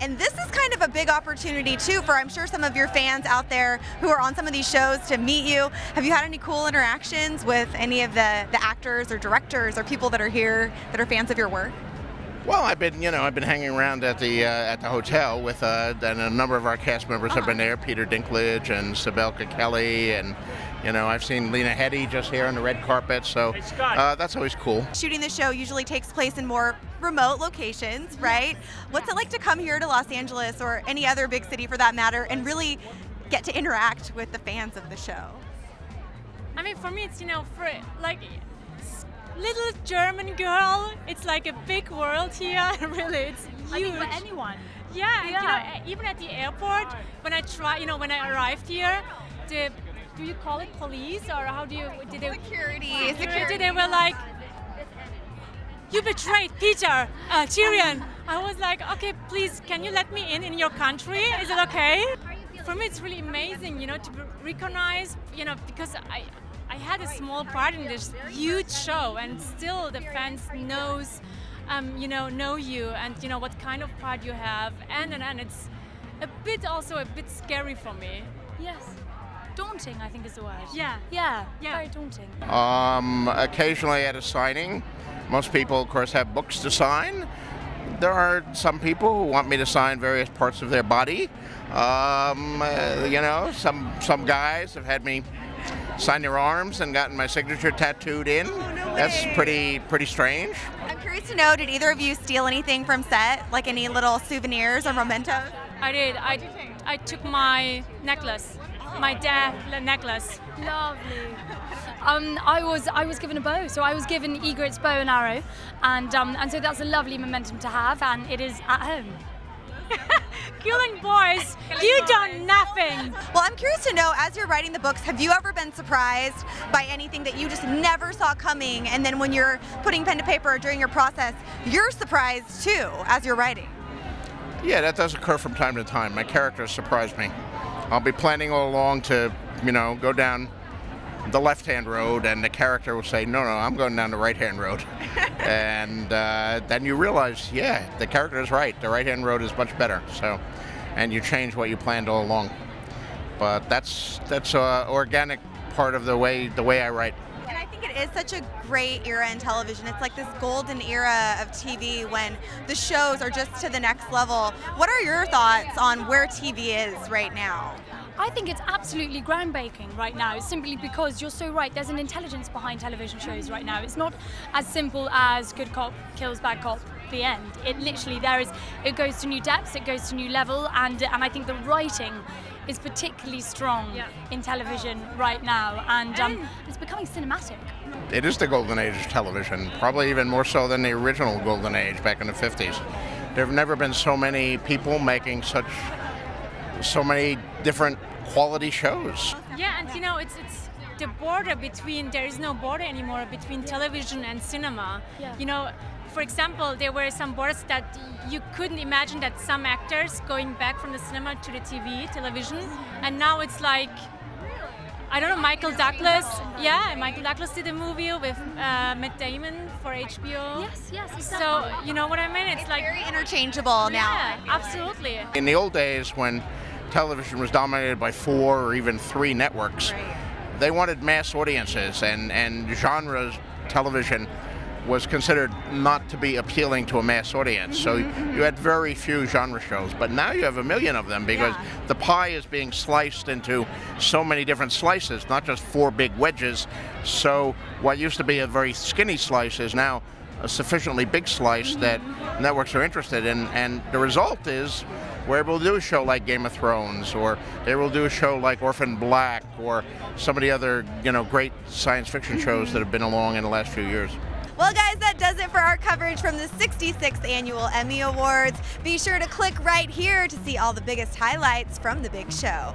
And this is kind of a big opportunity too for, I'm sure, some of your fans out there who are on some of these shows to meet you. Have you had any cool interactions with any of the actors or directors or people that are here that are fans of your work? Well, I've been hanging around at the hotel with and a number of our cast members have been there. Peter Dinklage and Sibelka Kelly, and I've seen Lena Headey just here on the red carpet. So that's always cool. Shooting the show usually takes place in more remote locations, right? What's it like to come here to Los Angeles or any other big city for that matter and really get to interact with the fans of the show? I mean, for me, it's for like little German girl, it's like a big world here. Really, it's huge. I think for anyone. Yeah. And, even at the airport, when I when I arrived here, do you call it police or how do you? Security. They were like, "You betrayed Peter, Tyrion." I was like, "Okay, please, can you let me in your country? Is it okay?" For me, it's really amazing, to be recognized, because I had a small part in this huge show, and still the fans know you, and what kind of part you have, and it's also a bit scary for me. Yes, daunting, I think is the word. Yeah, very daunting. Occasionally at a signing, most people, of course, have books to sign. There are some people who want me to sign various parts of their body. Some guys have had me sign their arms and gotten my signature tattooed in. Oh, no way. That's pretty strange. I'm curious to know, did either of you steal anything from set, like any little souvenirs or mementos? I did. I took my necklace, my death necklace. Lovely. I was given a bow, so I was given Egret's bow and arrow, and so that's a lovely momentum to have, and it is at home. Killing boys, you done nothing. Well, I'm curious to know, as you're writing the books, have you ever been surprised by anything that you just never saw coming, and then when you're putting pen to paper during your process, you're surprised too as you're writing? Yeah, that does occur from time to time. My characters surprise me. I'll be planning all along to, go down the left-hand road, and the character will say, no, I'm going down the right-hand road. And then you realize, yeah, the character is right. The right-hand road is much better. So, and you change what you planned all along. But that's an organic part of the way I write. And I think it is such a great era in television. It's like this golden era of TV when the shows are just to the next level. What are your thoughts on where TV is right now? I think it's absolutely groundbreaking right now, simply because you're so right, there's an intelligence behind television shows right now. It's not as simple as good cop kills bad cop, the end. It literally, it goes to new depths, it goes to new level, and I think the writing is particularly strong in television right now, and it's becoming cinematic. It is the golden age of television, probably even more so than the original golden age back in the 50s. There have never been so many people making so many different quality shows. Yeah, and it's the border between, there is no border anymore between television and cinema. Yeah. For example, there were some borders that you couldn't imagine, that some actors going back from the cinema to the television, and now it's like, I don't know, Michael Douglas. Yeah, Michael Douglas did a movie with Matt Damon for HBO. Yes, exactly. So, you know what I mean? It's like very interchangeable now. Yeah, absolutely. In the old days, when television was dominated by 4 or even 3 networks, they wanted mass audiences, and genre television was considered not to be appealing to a mass audience. So you had very few genre shows, but now you have a million of them because the pie is being sliced into so many different slices, not just 4 big wedges. So what used to be a very skinny slice is now a sufficiently big slice that networks are interested in, and the result is we're able to do a show like Game of Thrones, or they will do a show like Orphan Black, or some of the other great science fiction shows that have been along in the last few years. Well, guys, that does it for our coverage from the 66th Annual Emmy Awards. Be sure to click right here to see all the biggest highlights from the big show.